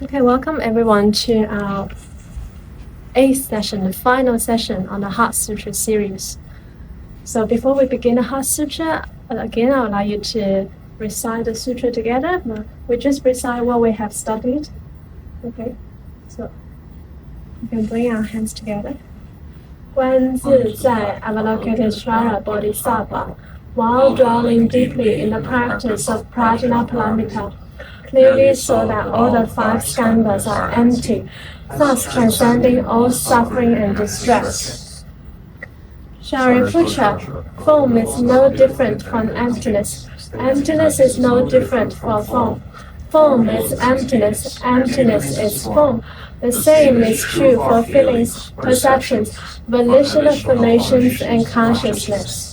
Okay, welcome everyone to our 8th session, the final session on the Heart Sutra series. So before we begin the Heart Sutra, again, I would like you to recite the sutra together. We just recite what we have studied. Okay, so we can bring our hands together. 观自在 Avalokiteshvara Bodhisattva, while dwelling deeply in the practice of Prajnaparamita, clearly saw that all the 5 skandhas are empty, thus transcending all suffering and distress. Shariputra, form is no different from emptiness. Emptiness is no different from form. Form is emptiness. Emptiness is form. The same is true for feelings, perceptions, volition affirmations, and consciousness.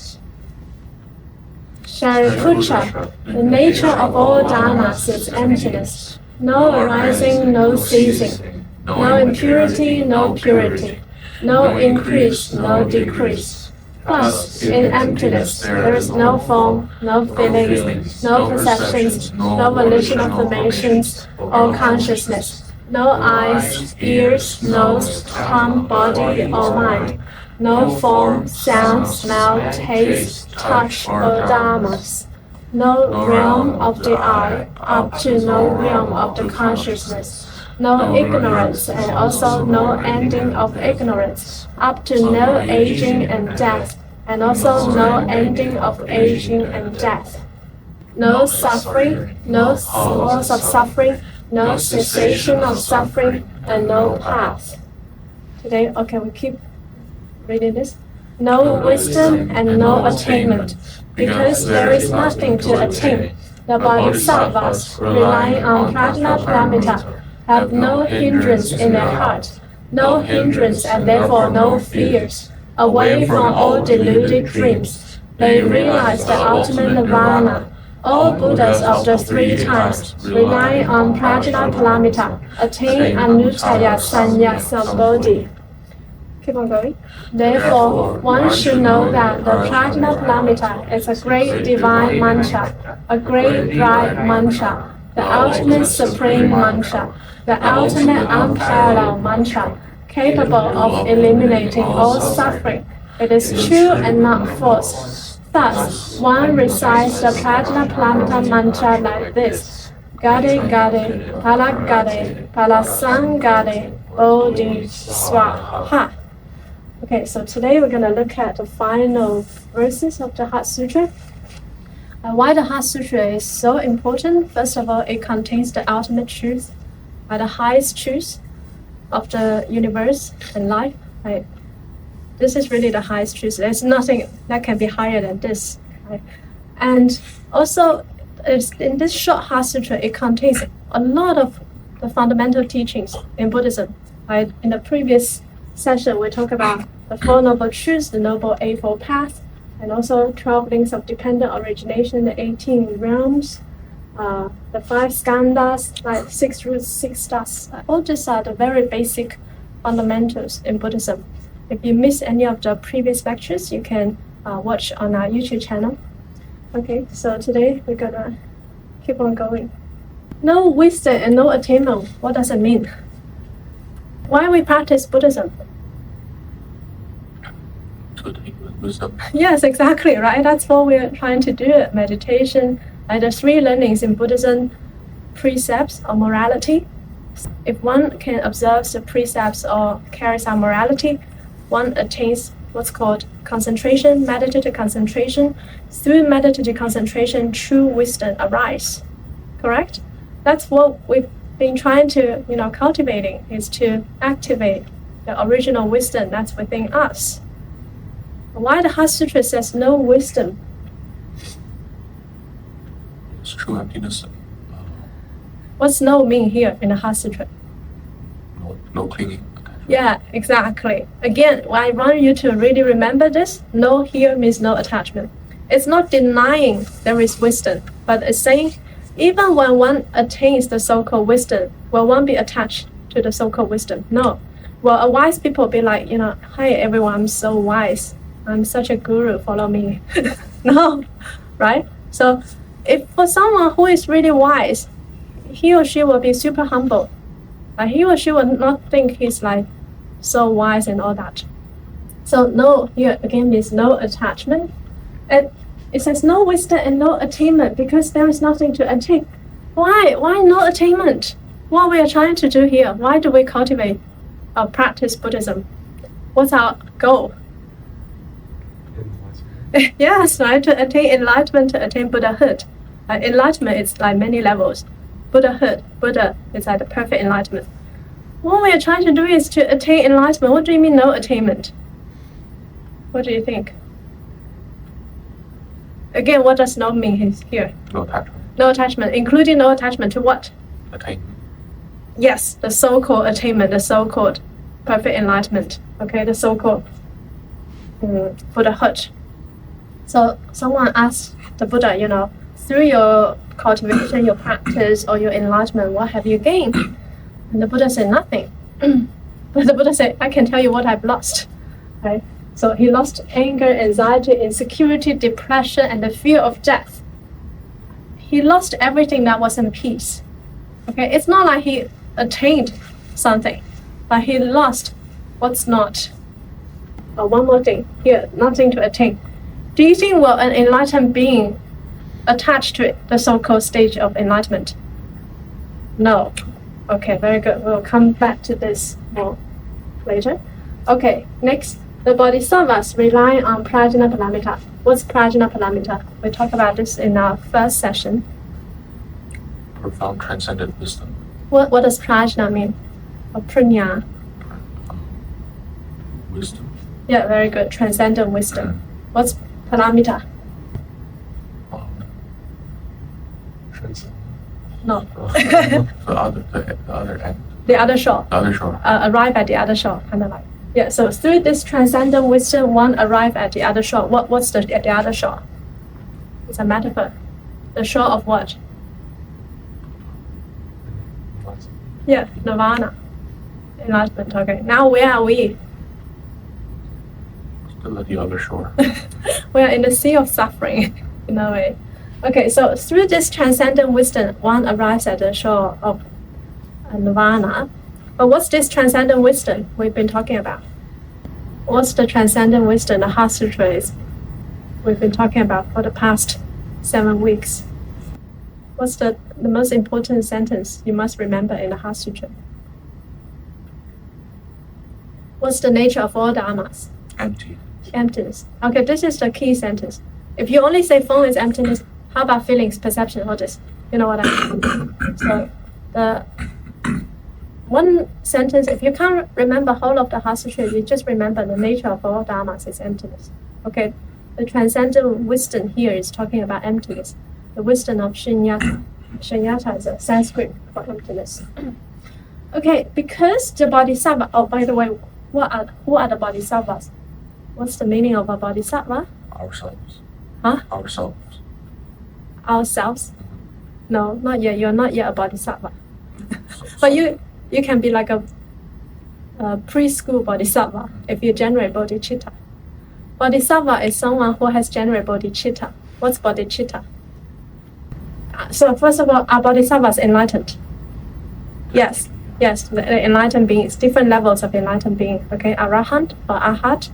Shariputra, the nature of all dharmas is emptiness. No arising, no ceasing. No impurity, no purity. No increase, no decrease. Thus, in emptiness, there is no form, no feelings, no perceptions, no volition affirmations, or consciousness. No eyes, ears, nose, tongue, body, or mind. No form, sound, smell, taste, touch, or dharmas. No realm of the eye, up to no realm of the consciousness. No ignorance, and also no ending of ignorance, up to no aging and death, and also no ending of aging and death. No suffering, no source of suffering, no cessation of suffering, and no path. Today, okay, we keep reading this. No wisdom and no attainment, because there is nothing to attain. The bodhisattvas, relying on Prajnaparamita, have no hindrance in their heart, no hindrance and therefore no fears. Away from all deluded dreams, they realize the ultimate nirvana. All Buddhas of the 3 times, relying on Prajnaparamita, attain Anutaya Sanya Sambodhi. Keep on going. Therefore, one should know that the Prajnaparamita is a great divine mantra, a great bright mantra, the ultimate supreme mantra, the ultimate unparalleled mantra, capable of eliminating all suffering. It is true and not false. Thus, one recites the Prajnaparamita mantra like this: Gade Gade, Pala Gade, Palasang Gade, Bodhi Swaha. Okay, so today we're going to look at the final verses of the Heart Sutra. Why the Heart Sutra is so important? First of all, it contains the ultimate truth, the highest truth of the universe and life. Right? This is really the highest truth. There's nothing that can be higher than this. Right? And also, in this short Heart Sutra, it contains a lot of the fundamental teachings in Buddhism. Right? In the previous session, we talked about the 4 Noble Truths, the Noble Eightfold Path, and also 12 links of dependent origination, the 18 realms, the 5 skandhas, like 6 roots, 6 stars. All these are the very basic fundamentals in Buddhism. If you miss any of the previous lectures, you can watch on our YouTube channel. Okay, so today we're gonna keep on going. No wisdom and no attainment. What does it mean? Why we practice Buddhism? To attain wisdom. Yes, exactly, right? That's what we're trying to do. Meditation, like the 3 learnings in Buddhism, precepts or morality. If one can observe the precepts or carries out morality, one attains what's called concentration, meditative concentration. Through meditative concentration, true wisdom arises. Correct? That's what we've been trying to, cultivating, is to activate the original wisdom that's within us. Why the Heart Sutra says no wisdom? It's true emptiness. What's no mean here in the Heart Sutra? No clinging. Yeah, exactly. Again, I want you to really remember this. No here means no attachment. It's not denying there is wisdom, but it's saying even when one attains the so-called wisdom, will one be attached to the so-called wisdom? No. Well, a wise people be like, hi everyone, I'm so wise. I'm such a guru, follow me. No, right? So if for someone who is really wise, he or she will be super humble. He or she will not think he's like so wise and all that. So no, here again means no attachment. And it says no wisdom and no attainment because there is nothing to attain. Why? Why no attainment? What we are trying to do here? Why do we cultivate or practice Buddhism? What's our goal? Yes, right, to attain enlightenment, to attain Buddhahood. Enlightenment is like many levels. Buddhahood, Buddha is like the perfect enlightenment. What we are trying to do is to attain enlightenment. What do you mean no attainment? What do you think? Again, what does no mean here? No attachment. No attachment, including no attachment to what? Attainment. Yes, the so-called attainment, the so-called perfect enlightenment. Okay, the so-called Buddhahood. So someone asked the Buddha, through your cultivation, your practice, or your enlightenment, what have you gained? And the Buddha said nothing. But the Buddha said, I can tell you what I've lost. Right? So he lost anger, anxiety, insecurity, depression, and the fear of death. He lost everything that was in peace. Okay, it's not like he attained something, but he lost what's not. One more thing here, nothing to attain. Do you think will an enlightened being attach to the so-called stage of enlightenment? No. Okay, very good. We'll come back to this more later. Okay, next, the bodhisattvas rely on prajna paramita. What's prajna paramita? We talked about this in our first session. Profound transcendent wisdom. What does prajna mean? Or prajna? Wisdom. Yeah, very good. Transcendent wisdom. What's paramita? Transcendent. No. The other end. The other shore. The other shore. Arrive at the other shore, kind of like. Yeah, so through this transcendent wisdom, one arrive at the other shore. What's the other shore? It's a metaphor. The shore of what? Yeah, nirvana. Enlightenment, okay. Now where are we? Still at the other shore. We are in the sea of suffering, in a way. Okay, so through this transcendent wisdom, one arrives at the shore of nirvana. But what's this transcendent wisdom we've been talking about? What's the transcendent wisdom the Heart Sutra is we've been talking about for the past 7 weeks? What's the most important sentence you must remember in the Heart Sutra? What's the nature of all dharmas? Empty. Emptiness. Okay, this is the key sentence. If you only say form is emptiness, how about feelings, perception, all this? You know what I mean? So the one sentence, if you can't remember whole of the Heart Sutra, you just remember the nature of all dharmas is emptiness. Okay, the transcendent wisdom here is talking about emptiness. The wisdom of Shunyata. Shunyata is a Sanskrit for emptiness. Okay, because the bodhisattva, oh, by the way, who are the bodhisattvas? What's the meaning of a bodhisattva? Ourselves. Huh? Ourselves. Ourselves? No, not yet. You're not yet a bodhisattva. But you can be like a preschool bodhisattva if you generate bodhicitta. Bodhisattva is someone who has generated bodhicitta. What's bodhicitta? So first of all, are bodhisattvas enlightened? Yes, the enlightened beings, different levels of enlightened being. Okay, arahant or arhat,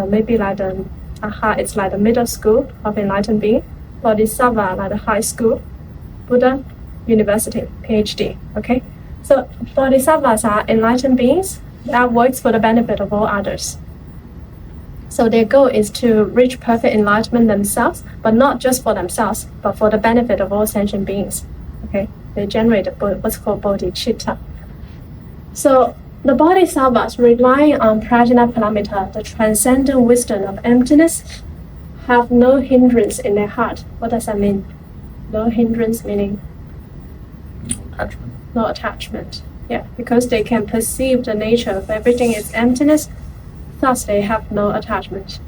maybe like the arhat, it's like the middle school of enlightened being. Bodhisattva, like the high school. Buddha, university, PhD. Okay, so bodhisattvas are enlightened beings that works for the benefit of all others. So their goal is to reach perfect enlightenment themselves, but not just for themselves, but for the benefit of all sentient beings. Okay, they generate what's called bodhicitta. So the bodhisattvas relying on prajna paramita, the transcendent wisdom of emptiness, have no hindrance in their heart. What does that mean? No hindrance meaning? No attachment. No attachment. Yeah, because they can perceive the nature of everything is emptiness, thus they have no attachment.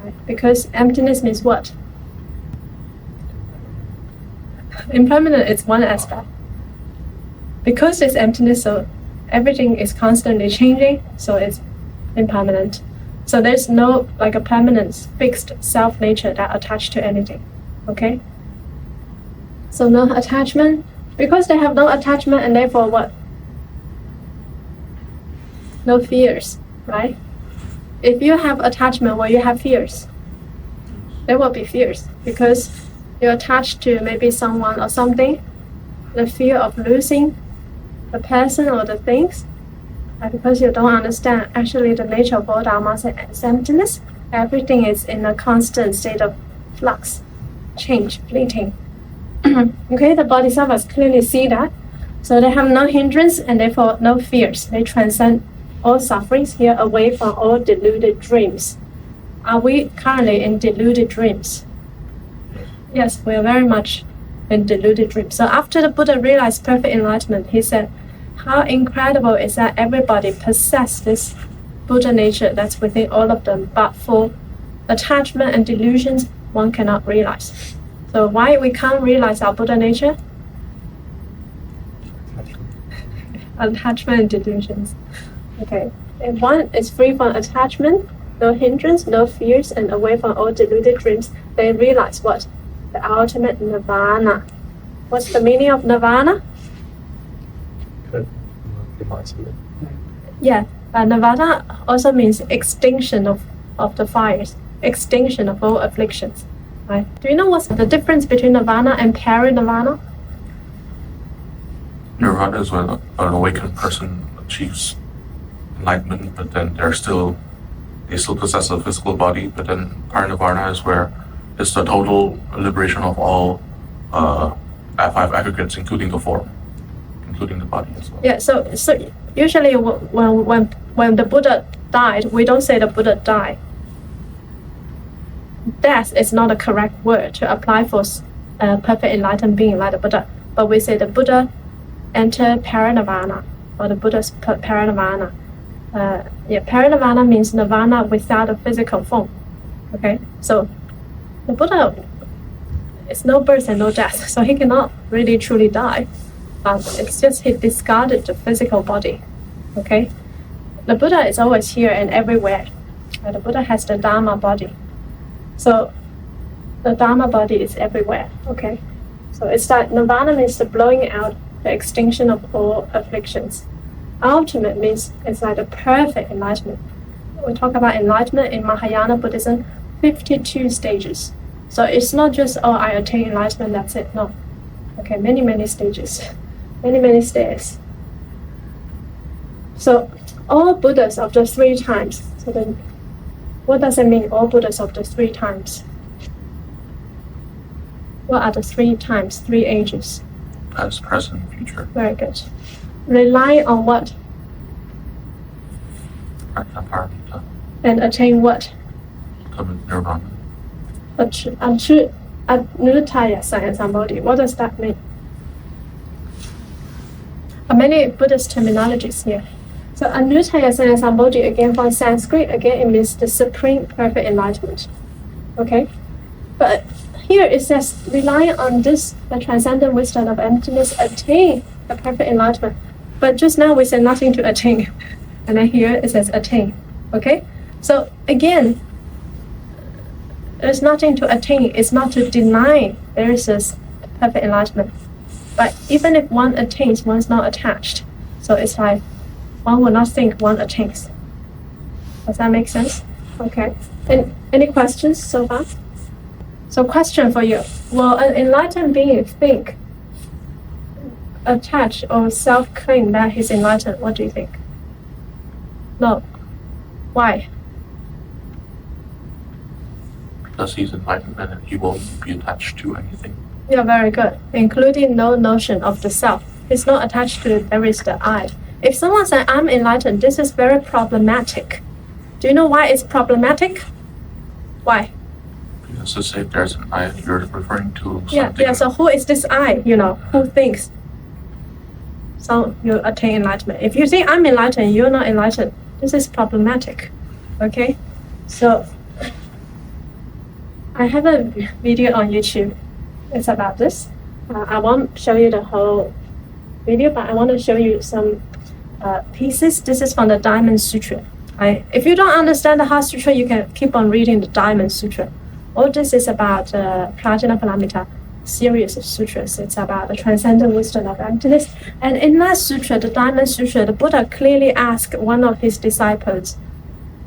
Right? Because emptiness means what? Impermanent is one aspect. Because it's emptiness, so everything is constantly changing, so it's impermanent. So there's no like a permanent, fixed self-nature that attached to anything. Okay? So no attachment. Because they have no attachment and therefore what? no fears, right? If you have attachment, will you have fears? There will be fears because you're attached to maybe someone or something. The fear of losing the person or the things, because you don't understand actually the nature of all dharmas is emptiness. Everything is in a constant state of flux, change, fleeting. Okay, the bodhisattvas clearly see that. So they have no hindrance and therefore no fears. They transcend all sufferings here away from all deluded dreams. Are we currently in deluded dreams? Yes, we are very much in deluded dreams. So after the Buddha realized perfect enlightenment, he said, how incredible is that everybody possesses this Buddha nature that's within all of them, but for attachment and delusions, one cannot realize. So why we can't realize our Buddha nature? Attachment and delusions. Okay. If one is free from attachment, no hindrance, no fears, and away from all deluded dreams, they realize what? The ultimate nirvana. What's the meaning of nirvana? Yeah, nirvana also means extinction of the fires, extinction of all afflictions. Right? Do you know what's the difference between nirvana and parinirvana? Nirvana is when an awakened person achieves enlightenment, but then they still possess a physical body. But then parinirvana is where it's the total liberation of all five aggregates, including the form, including the body as well. Yeah. So usually when the Buddha died, we don't say the Buddha died. Death is not a correct word to apply for perfect enlightened being like the Buddha, but we say the Buddha entered parinirvana, or the Buddha's parinirvana. Parinirvana means nirvana without a physical form. Okay, so the Buddha is no birth and no death, so he cannot really truly die. It's just he discarded the physical body. Okay, the Buddha is always here and everywhere. The Buddha has the Dharma body. So the Dharma body is everywhere, okay? So it's like nirvana means the blowing out, the extinction of all afflictions. Ultimate means it's like the perfect enlightenment. We talk about enlightenment in Mahayana Buddhism, 52 stages. So it's not just, I attain enlightenment, that's it. No. Okay, many stages, many stairs. So all Buddhas of the three times, so then what does it mean, all Buddhas of the three times? What are the three times, three ages? Past, present, future. Very good. Rely on what? Paramita. And attain what? Nirvana. Anutaya Sambodhi. What does that mean? Many Buddhist terminologies here. So Anutaya Sambodhi, again from Sanskrit, again it means the supreme perfect enlightenment. Okay? But here it says, rely on this, the transcendent wisdom of emptiness, attain the perfect enlightenment. But just now we said nothing to attain. And then here it says attain. Okay? So again, there's nothing to attain. It's not to deny there is this perfect enlightenment. But even if one attains, one's not attached. So it's like one will not think one attains. Does that make sense? Okay. And any questions so far? So question for you. Will an enlightened being think, attach, or self-claim that he's enlightened? What do you think? No. Why? Because he's enlightened and he won't be attached to anything. Yeah, very good. Including no notion of the self. He's not attached to it. There is the I. If someone says, I'm enlightened, this is very problematic. Do you know why it's problematic? Why? Because to say there's an I, you're referring to something. Yeah, so who is this I, who thinks? So you attain enlightenment. If you think I'm enlightened, you're not enlightened. This is problematic. Okay? So I have a video on YouTube. It's about this. I won't show you the whole video, but I want to show you some pieces. This is from the Diamond Sutra. If you don't understand the Heart Sutra, you can keep on reading the Diamond Sutra. All this is about Prajna Paramita. series of sutras. It's about the transcendent wisdom of emptiness. And in that sutra, the Diamond Sutra, the Buddha clearly asked one of his disciples,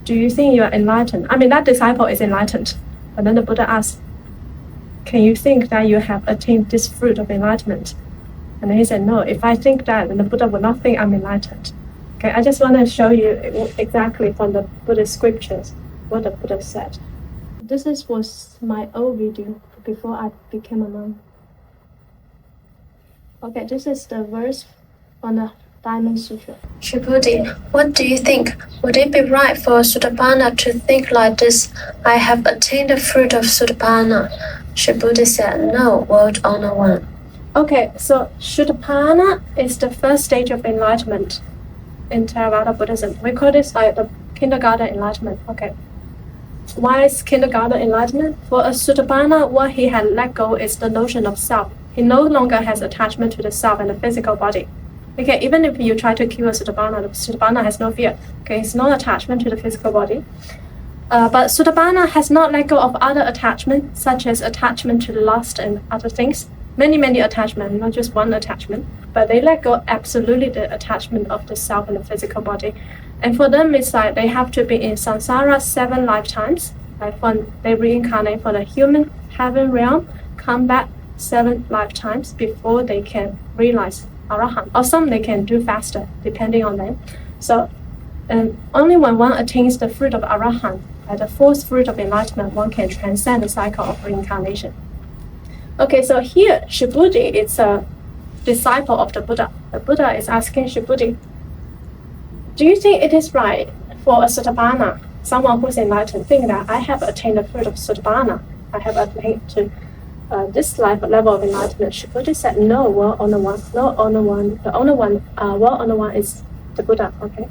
do you think you are enlightened? I mean, that disciple is enlightened. But then the Buddha asked, can you think that you have attained this fruit of enlightenment? And then he said, no, if I think that, then the Buddha will not think I'm enlightened. Okay, I just want to show you exactly from the Buddhist scriptures what the Buddha said. This was my old video before I became a monk. Okay, this is the verse on the Diamond Sutra. Shibudi, what do you think? Would it be right for Sotapanna to think like this? I have attained the fruit of Sotapanna. Shibudi said, no, world owner one. Okay, so Sotapanna is the first stage of enlightenment in Theravada Buddhism. We call this like the kindergarten enlightenment. Okay. Why is kindergarten enlightenment? For a Sotapanna, what he had let go is the notion of self. He no longer has attachment to the self and the physical body. Okay, even if you try to kill a Sotapanna, the Sotapanna has no fear. Okay, it's no attachment to the physical body. But Sotapanna has not let go of other attachments, such as attachment to the lust and other things. Many attachments, not just one attachment, but they let go absolutely the attachment of the self and the physical body. And for them, it's like they have to be in samsara 7 lifetimes. Like when they reincarnate for the human heaven realm, come back 7 lifetimes before they can realize Arahant. Or some they can do faster, depending on them. So only when one attains the fruit of Arahant, the 4th fruit of enlightenment, one can transcend the cycle of reincarnation. Okay, so here, Shibudi is a disciple of the Buddha. The Buddha is asking Shibudi, do you think it is right for a Sotapanna, someone who's enlightened, think that I have attained the fruit of Sotapanna, I have attained to this level of enlightenment? Shibudi said, no, world owner one, no owner one. The owner one, world owner one is the Buddha, okay?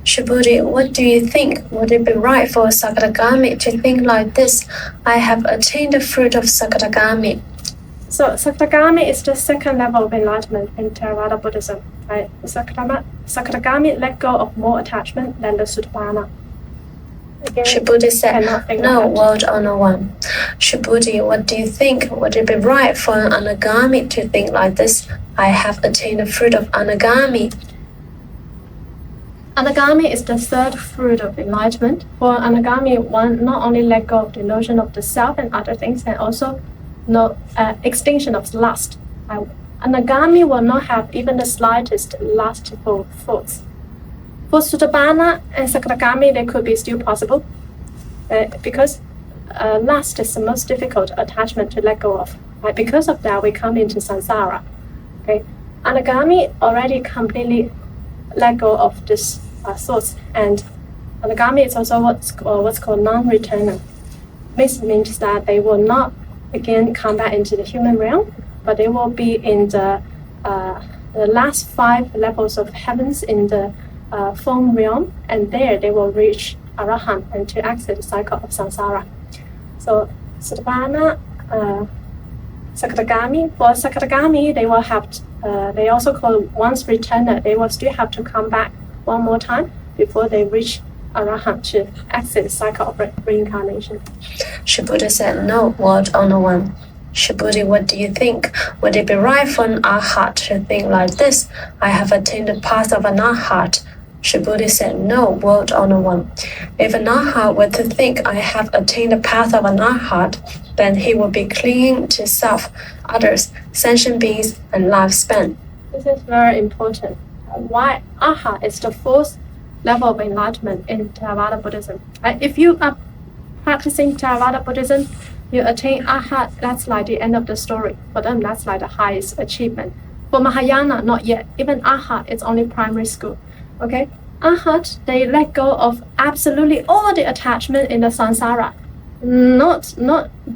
Shibudi, what do you think? Would it be right for a Sakadagami to think like this? I have attained the fruit of Sakadagami. So Sakadagami is the 2nd level of enlightenment in Theravada Buddhism. Right? Sakadagami let go of more attachment than the Sotapanna. Again, Shibudi said, no, world owner one. Shibudi, what do you think? Would it be right for an Anagami to think like this? I have attained the fruit of Anagami. Anagami is the 3rd fruit of enlightenment. For Anagami, one not only let go of the notion of the self and other things, and also no extinction of lust. Anagami will not have even the slightest lustful thoughts. For Sotapanna and Sakadagami, they could be still possible, because lust is the most difficult attachment to let go of. Right? Because of that, we come into samsara. Okay, Anagami already completely let go of this thoughts, and Anagami is also what's called non-returner. This means that they will not again come back into the human realm, but they will be in the last 5 levels of heavens in the form realm, and there they will reach Arahant and to exit the cycle of samsara. So Sotapanna, Sakadagami, for Sakadagami, they will have they also call once returner. They will still have to come back one more time before they reach Arahant to exit the cycle of reincarnation. Shibudi said, no, world owner one. Shibudi, what do you think? Would it be right for an Arhat to think like this? I have attained the path of an Arhat. Shibudi said, no, world owner one. If an Arhat were to think I have attained the path of an Arhat, then he will be clinging to self, others, sentient beings, and lifespan. This is very important. Why Arhat is the 4th level of enlightenment in Theravada Buddhism. If you are practicing Theravada Buddhism, you attain Arhat, that's like the end of the story. For them, that's like the highest achievement. For Mahayana, not yet. Even Arhat is only primary school. Okay? Arhat, they let go of absolutely all the attachment in the samsara. Not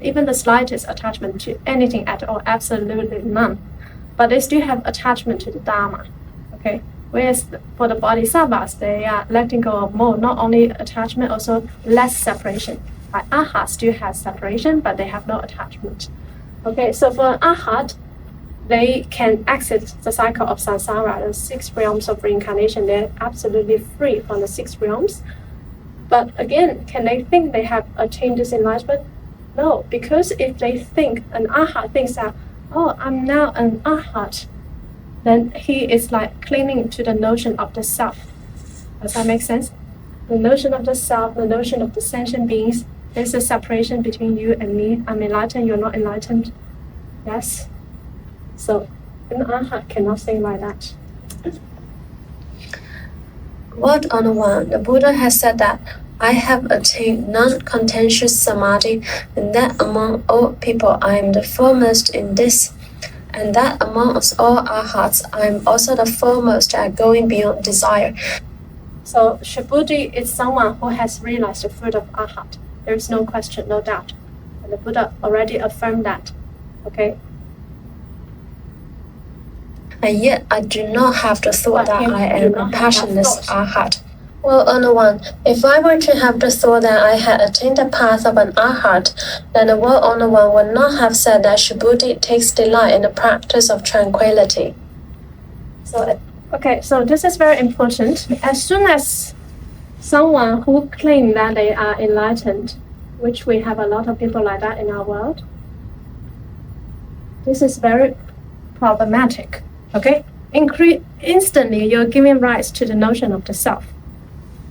even the slightest attachment to anything at all, absolutely none. But they still have attachment to the Dharma. Okay? Whereas for the Bodhisattvas, they are letting go of more, not only attachment, also less separation. Arhat still has separation, but they have no attachment. Okay, so for an Arhat, they can exit the cycle of samsara, the 6 realms of reincarnation. They're absolutely free from the 6 realms. But again, can they think they have attained this enlightenment? No, because if they think, an arhat thinks that, oh, I'm now an arhat, then he is like clinging to the notion of the self. Does that make sense? The notion of the self, the notion of the sentient beings, there's a separation between you and me. I'm enlightened, you're not enlightened. Yes? So, an arhat cannot think like that. Word on one, the Buddha has said that I have attained non-contentious samadhi, and that among all people I am the foremost in this, and that amongst all arhats I am also the foremost at going beyond desire. So Shibuddhi is someone who has realized the fruit of arhat. There is no question, no doubt. And the Buddha already affirmed that. Okay? And yet I do not have the thought that I am a passionless arhat. Well, on the one, if I were to have the thought that I had attained the path of an arhat, then the world on the one would not have said that Shibuddhi takes delight in the practice of tranquility. So this is very important. As soon as someone who claims that they are enlightened, which we have a lot of people like that in our world, this is very problematic. Okay? Instantly, you're giving rise to the notion of the self.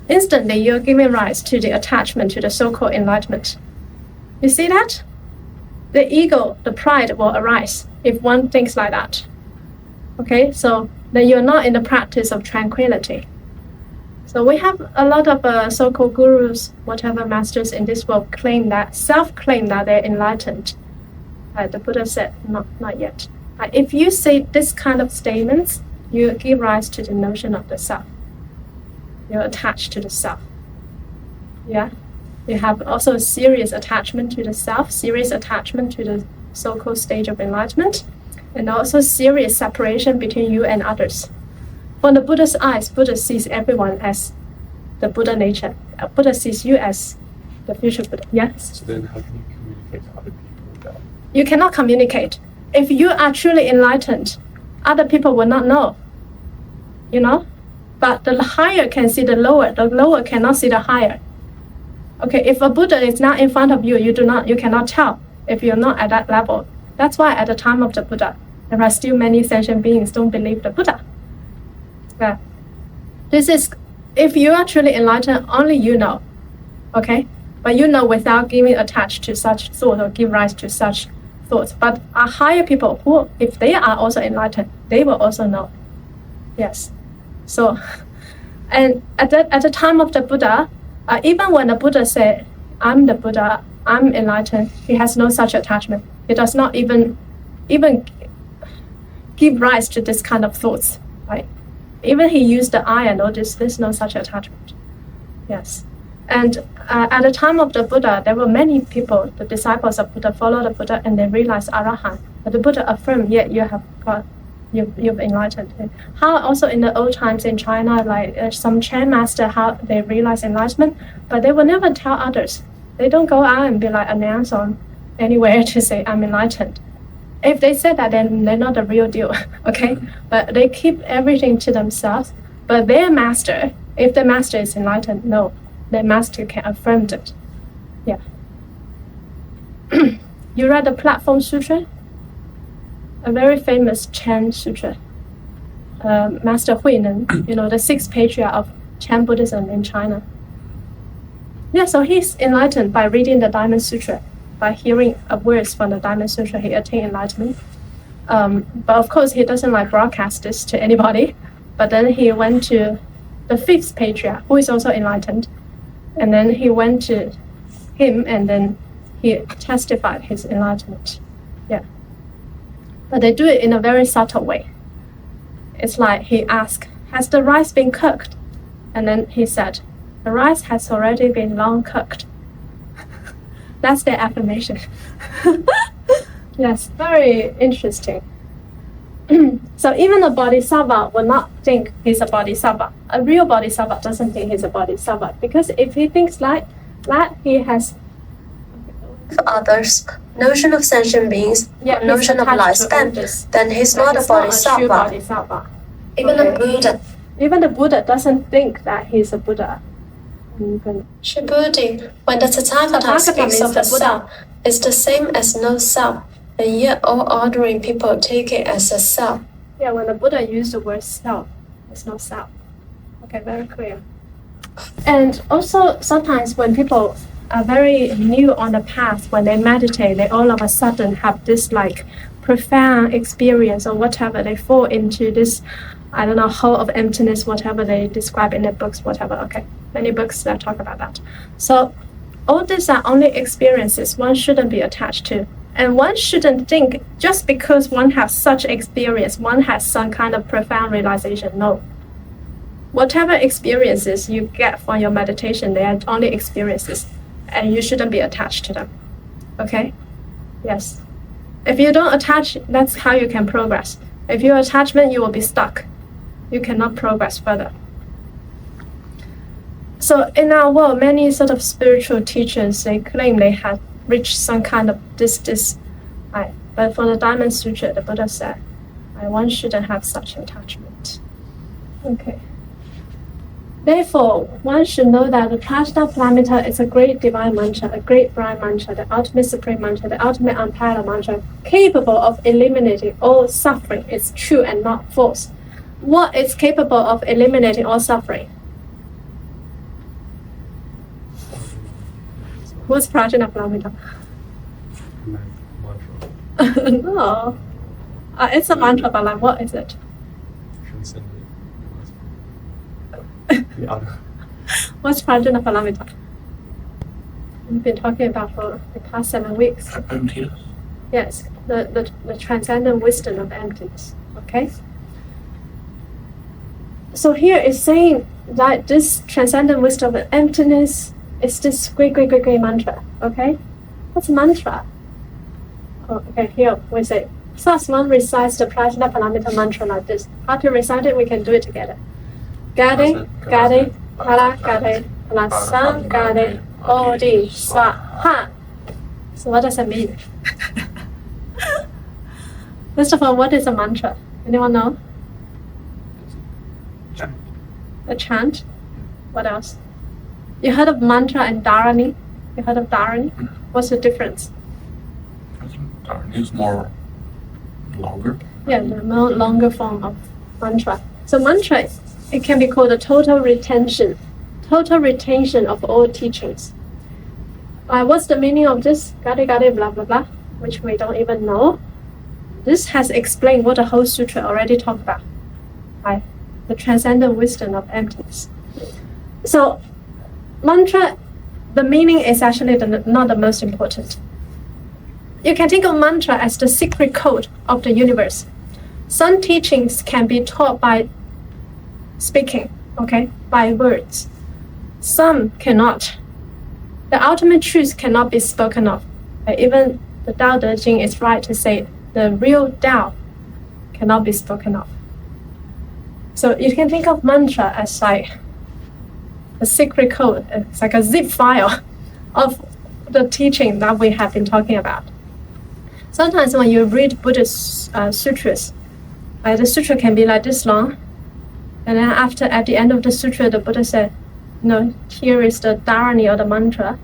Instantly, you're giving rise to the attachment to the so-called enlightenment. You see that? The ego, the pride will arise if one thinks like that. Okay, so then you're not in the practice of tranquility. So we have a lot of so-called gurus, whatever masters in this world self-claim that they're enlightened. The Buddha said, not yet. If you say this kind of statements, you give rise to the notion of the self. You're attached to the self. Yeah? You have also a serious attachment to the self, serious attachment to the so-called stage of enlightenment, and also serious separation between you and others. From the Buddha's eyes, Buddha sees everyone as the Buddha nature. Buddha sees you as the future Buddha. Yes? So then how can you communicate to other people with that? You cannot communicate. If you are truly enlightened, other people will not know. You know? But the higher can see the lower cannot see the higher. Okay, if a Buddha is not in front of you, you cannot tell if you're not at that level. That's why at the time of the Buddha, there are still many sentient beings don't believe the Buddha. Yeah. This is, if you are truly enlightened, only you know. Okay? But you know without giving attached to such thought or give rise to such thoughts. But are higher people who, if they are also enlightened, they will also know. Yes. So, and at the time of the Buddha, even when the Buddha said, I'm the Buddha, I'm enlightened, he has no such attachment. He does not even give rise to this kind of thoughts, right? Even he used the I and notice there's no such attachment. Yes. And at the time of the Buddha, there were many people, the disciples of Buddha, followed the Buddha and they realized Arahant. But the Buddha affirmed, yeah, you have got, you've enlightened. How also in the old times in China, like some Chan master, how they realize enlightenment, but they will never tell others. They don't go out and be like announce on anywhere to say I'm enlightened. If they said that, then they're not the real deal, okay? But they keep everything to themselves. But their master, if the master is enlightened, no, their master can affirm it. Yeah. You read the Platform Sutra? A very famous Chan Sutra. Master Huineng, the sixth patriarch of Chan Buddhism in China. Yeah, so he's enlightened by reading the Diamond Sutra. By hearing a words from the Diamond Sutra, he attained enlightenment. But of course, he doesn't broadcast this to anybody. But then he went to the fifth patriarch, who is also enlightened. And then he went to him, and then he testified his enlightenment. Yeah. But they do it in a very subtle way. It's like he asked, has the rice been cooked? And then he said, the rice has already been long cooked. That's their affirmation. Yes, very interesting. So even a bodhisattva will not think he's a bodhisattva. A real bodhisattva doesn't think he's a bodhisattva, because if he thinks like that, he has others, notion of sentient beings, notion of lifespan, then he's not a bodhisattva. Even the Buddha doesn't think that he's a Buddha. Shibuddhi, when the Tathagata speaks of the Buddha, is the same as no self, and yet all ordinary people take it as a self. Yeah, when the Buddha used the word self, there's no self. Okay, very clear. And also sometimes when people are very new on the path, when they meditate, they all of a sudden have this like profound experience or whatever. They fall into this, I don't know, hole of emptiness, whatever they describe in their books, whatever. Okay, many books that talk about that. So all these are only experiences one shouldn't be attached to. And one shouldn't think just because one has such experience, one has some kind of profound realization. No. Whatever experiences you get from your meditation, they are only experiences, and you shouldn't be attached to them. Okay? Yes. If you don't attach, that's how you can progress. If you attachment, you will be stuck. You cannot progress further. So in our world, many sort of spiritual teachers, they claim they have reached some kind of this. But for the Dharma Sutra, the Buddha said, one shouldn't have such attachment. Okay. Therefore, one should know that the Prajna Paramita is a great divine mantra, a great bright mantra, the ultimate supreme mantra, the ultimate unparalleled mantra, capable of eliminating all suffering. It's true and not false. What is capable of eliminating all suffering? What's Prajna Paramita? No. It's a mantra, but like, what is it? What's Prajna Paramita? We've been talking about for the past 7 weeks. Emptiness. Yes, the transcendent wisdom of emptiness. Okay? So here it's saying that this transcendent wisdom of emptiness is this great mantra. Okay? What's mantra? Oh, okay, here we say, thus one recites the Prajna Paramita mantra like this. How to recite it? We can do it together. Gade, Gade, Para Gade, Lasam Gade, Odi, Saha. So what does it mean? First of all, what is a mantra? Anyone know? Chant. A chant? What else? You heard of mantra and dharani? You heard of dharani? What's the difference? I think Dharma is more longer. Yeah, the more longer form of mantra. So mantra, it can be called a total retention of all teachings. What's the meaning of this? Gade gade blah blah blah, which we don't even know. This has explained what the whole sutra already talked about. Right? The transcendent wisdom of emptiness. So mantra, the meaning is actually not the most important. You can think of mantra as the secret code of the universe. Some teachings can be taught by speaking, okay, by words. Some cannot. The ultimate truth cannot be spoken of. Even the Tao Te Ching is right to say the real Tao cannot be spoken of. So you can think of mantra as like a secret code. It's like a zip file of the teaching that we have been talking about. Sometimes when you read Buddhist sutras, the sutra can be like this long, and then at the end of the sutra, the Buddha said, no, here is the dharani or the mantra.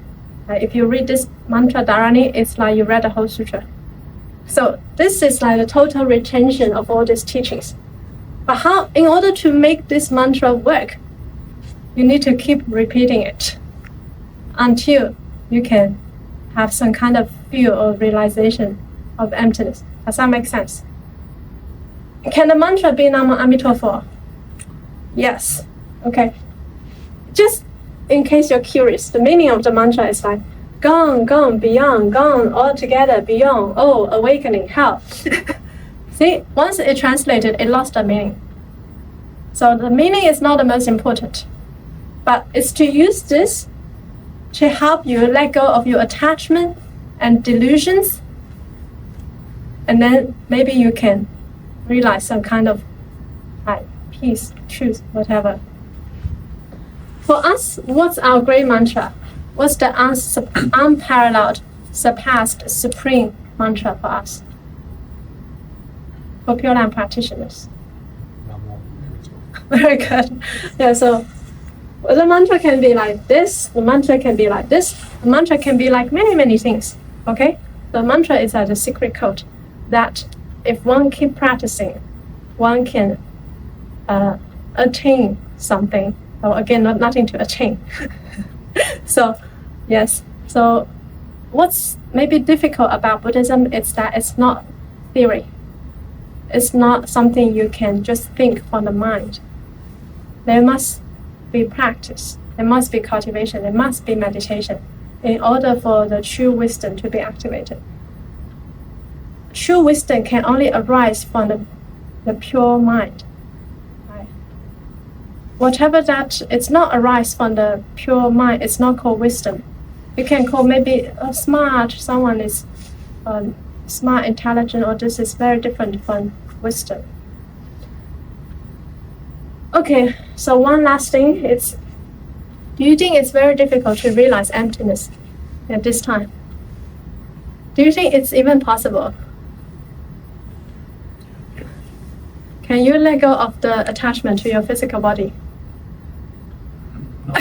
If you read this mantra dharani, it's like you read the whole sutra. So this is like the total retention of all these teachings. But how, in order to make this mantra work, you need to keep repeating it until you can have some kind of feel or realization of emptiness. Does that make sense? Can the mantra be Namo Amituofo? Yes. Okay. Just in case you're curious, the meaning of the mantra is like, gone, gone, beyond, gone, altogether, beyond, oh, awakening, help. See, once it translated, it lost the meaning. So the meaning is not the most important, but it's to use this to help you let go of your attachment and delusions, and then maybe you can realize some kind of peace, truth, whatever. For us, what's our great mantra? What's the unparalleled, surpassed, supreme mantra for us? For Pure Land practitioners. Namo Amituofo. Very good. Yeah, so the mantra can be like this, the mantra can be like this, the mantra can be like many, many things. Okay? The mantra is the secret code that if one keep practicing, one can attain something. Or again, nothing to attain. So, yes. So, what's maybe difficult about Buddhism is that it's not theory. It's not something you can just think from the mind. There must be practice. There must be cultivation. There must be meditation in order for the true wisdom to be activated. True wisdom can only arise from the pure mind. Right? Whatever that, it's not arise from the pure mind, it's not called wisdom. You can call maybe smart, someone is smart, intelligent, or this is very different from wisdom. Okay, so one last thing, do you think it's very difficult to realize emptiness at this time? Do you think it's even possible? Can you let go of the attachment to your physical body? No.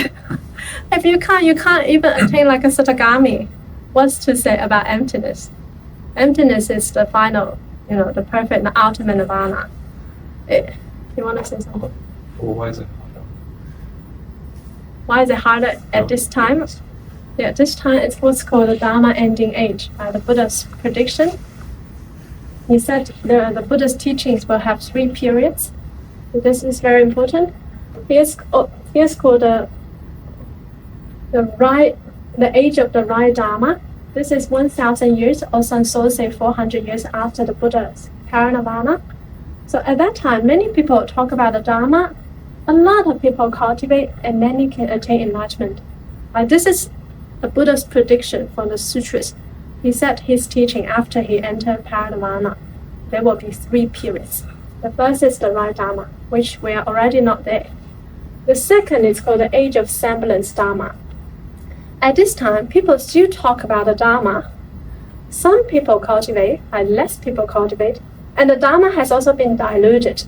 If you can't even attain like a Satagami. What's to say about emptiness? Emptiness is the final, the perfect, the ultimate nirvana. You want to say something? Well, why is it harder? Why is it harder at this time? Yeah, this time it's what's called the Dharma ending age, the Buddha's prediction. He said the Buddha's teachings will have 3 periods. So this is very important. Here's called the age of the right Dharma. This is 1,000 years, or some souls say 400 years after the Buddha's parinirvana. So at that time, many people talk about the Dharma. A lot of people cultivate, and many can attain enlightenment. This is the Buddha's prediction from the sutras. He said his teaching after he entered parinirvana. There will be 3 periods. The first is the right Dharma, which we are already not there. The second is called the age of semblance Dharma. At this time, people still talk about the Dharma. Some people cultivate, less people cultivate, and the Dharma has also been diluted.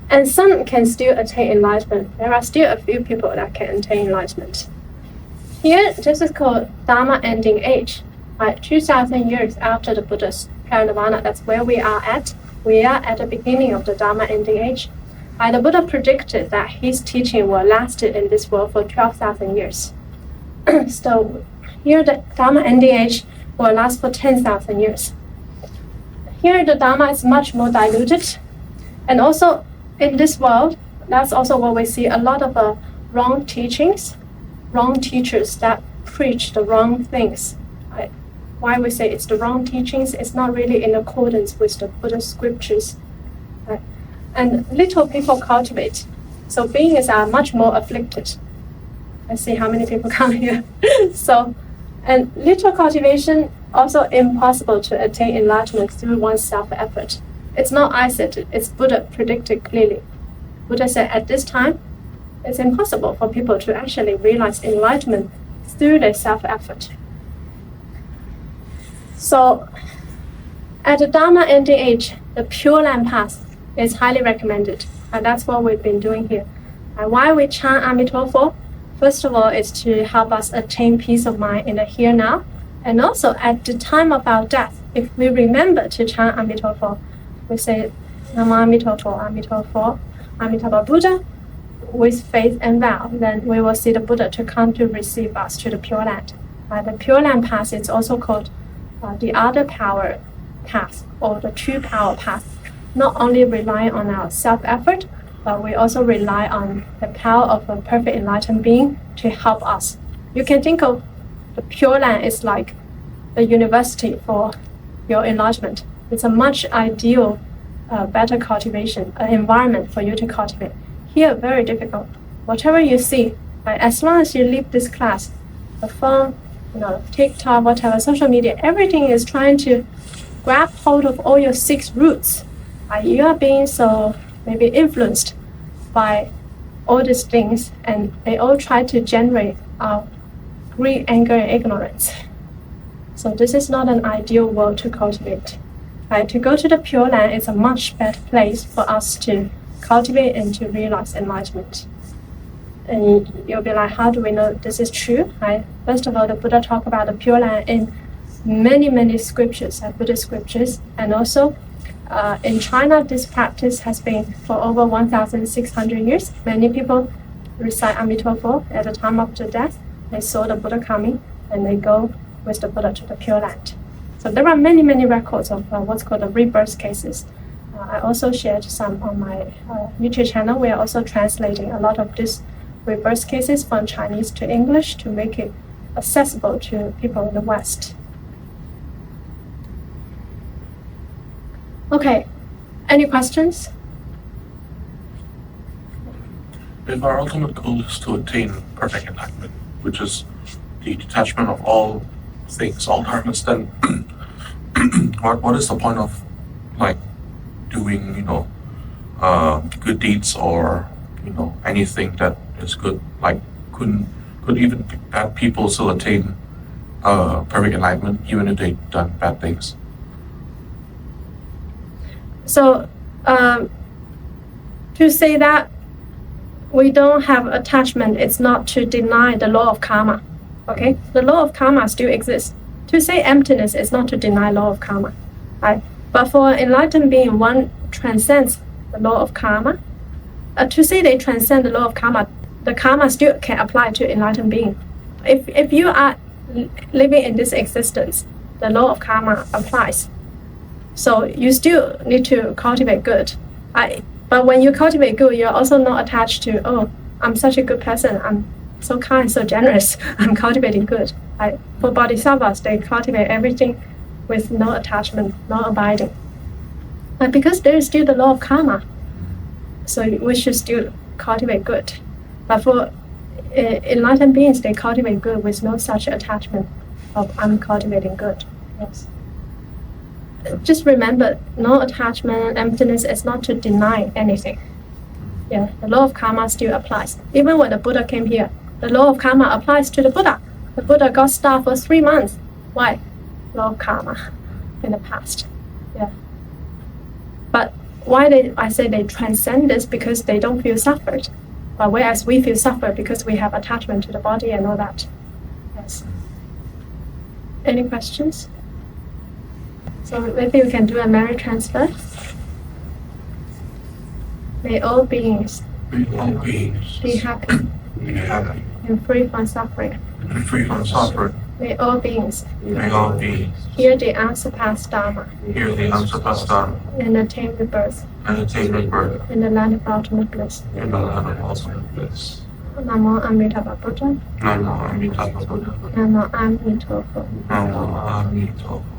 And some can still attain enlightenment. There are still a few people that can attain enlightenment. Here, this is called Dharma ending age. 2,000 years after the Buddha's parinirvana, that's where we are at. We are at the beginning of the Dharma ending age. The Buddha predicted that his teaching will last in this world for 12,000 years. So here the Dharma ending age will last for 10,000 years. Here the Dharma is much more diluted. And also in this world, that's also where we see a lot of wrong teachings, wrong teachers that preach the wrong things. Why we say it's the wrong teachings, it's not really in accordance with the Buddhist scriptures. And little people cultivate. So beings are much more afflicted. Let's see how many people come here. And little cultivation, also impossible to attain enlightenment through one's self-effort. It's not I said it, it's Buddha predicted clearly. Buddha said at this time, it's impossible for people to actually realize enlightenment through their self-effort. So, at the Dharma ending age, the Pure Land path is highly recommended. And that's what we've been doing here. And why we chant Amituofo? First of all, is to help us attain peace of mind in the here now. And also, at the time of our death, if we remember to chant Amituofo, we say Namo Amituofo, Amituofo, Amitabha Buddha, with faith and vow, then we will see the Buddha to come to receive us to the Pure Land. The Pure Land path is also called the other power path, or the true power path. Not only rely on our self-effort, but we also rely on the power of a perfect enlightened being to help us. You can think of the Pure Land is like the university for your enlightenment. It's a much ideal, better cultivation, environment for you to cultivate. Here, very difficult. Whatever you see, as long as you leave this class, the phone, TikTok, whatever, social media, everything is trying to grab hold of all your 6 roots. You are being so maybe influenced by all these things, and they all try to generate greed, anger, and ignorance. So this is not an ideal world to cultivate. To go to the Pure Land is a much better place for us to cultivate and to realize enlightenment. And you'll be like, how do we know this is true? First of all, the Buddha talked about the Pure Land in many scriptures, Buddhist scriptures, and also in China, this practice has been for over 1,600 years. Many people recite Amituofo at the time of the death. They saw the Buddha coming, and they go with the Buddha to the Pure Land. So there are many records of what's called the rebirth cases. I also shared some on my YouTube channel. We are also translating a lot of these rebirth cases from Chinese to English to make it accessible to people in the West. Okay, any questions? If our ultimate goal is to attain perfect enlightenment, which is the detachment of all things, all darkness, then what is the point of like doing, good deeds or anything that is good? Like could even bad people still attain perfect enlightenment even if they've done bad things? So to say that we don't have attachment, it's not to deny the law of karma. Okay, the law of karma still exists. To say emptiness is not to deny law of karma, right? But for enlightened being, one transcends the law of karma. To say they transcend the law of karma, the karma still can apply to enlightened being. If you are living in this existence, the law of karma applies. So you still need to cultivate good. But when you cultivate good, you're also not attached to, oh, I'm such a good person, I'm so kind, so generous, I'm cultivating good. For bodhisattvas, they cultivate everything with no attachment, no abiding. But because there is still the law of karma, so we should still cultivate good. But for enlightened beings, they cultivate good with no such attachment of I'm cultivating good. Yes. Just remember, no attachment, emptiness is not to deny anything. Yeah, the law of karma still applies. Even when the Buddha came here, the law of karma applies to the Buddha. The Buddha got starved for 3 months. Why? Law of karma in the past. Yeah. But why I say they transcend this, because they don't feel suffered. But whereas we feel suffered because we have attachment to the body and all that. Yes. Any questions? So maybe we can do a merit transfer. May all beings Be happy happy and free from suffering. and free from suffering. May all beings May all beings hear the unsurpassed Dharma hear the unsurpassed Dharma and attain rebirth and attain rebirth in the land of ultimate bliss. in the land of ultimate bliss. Namo Amitabha Buddha. Namo Amituofo. Namo Amituofo. Namo Amituofo.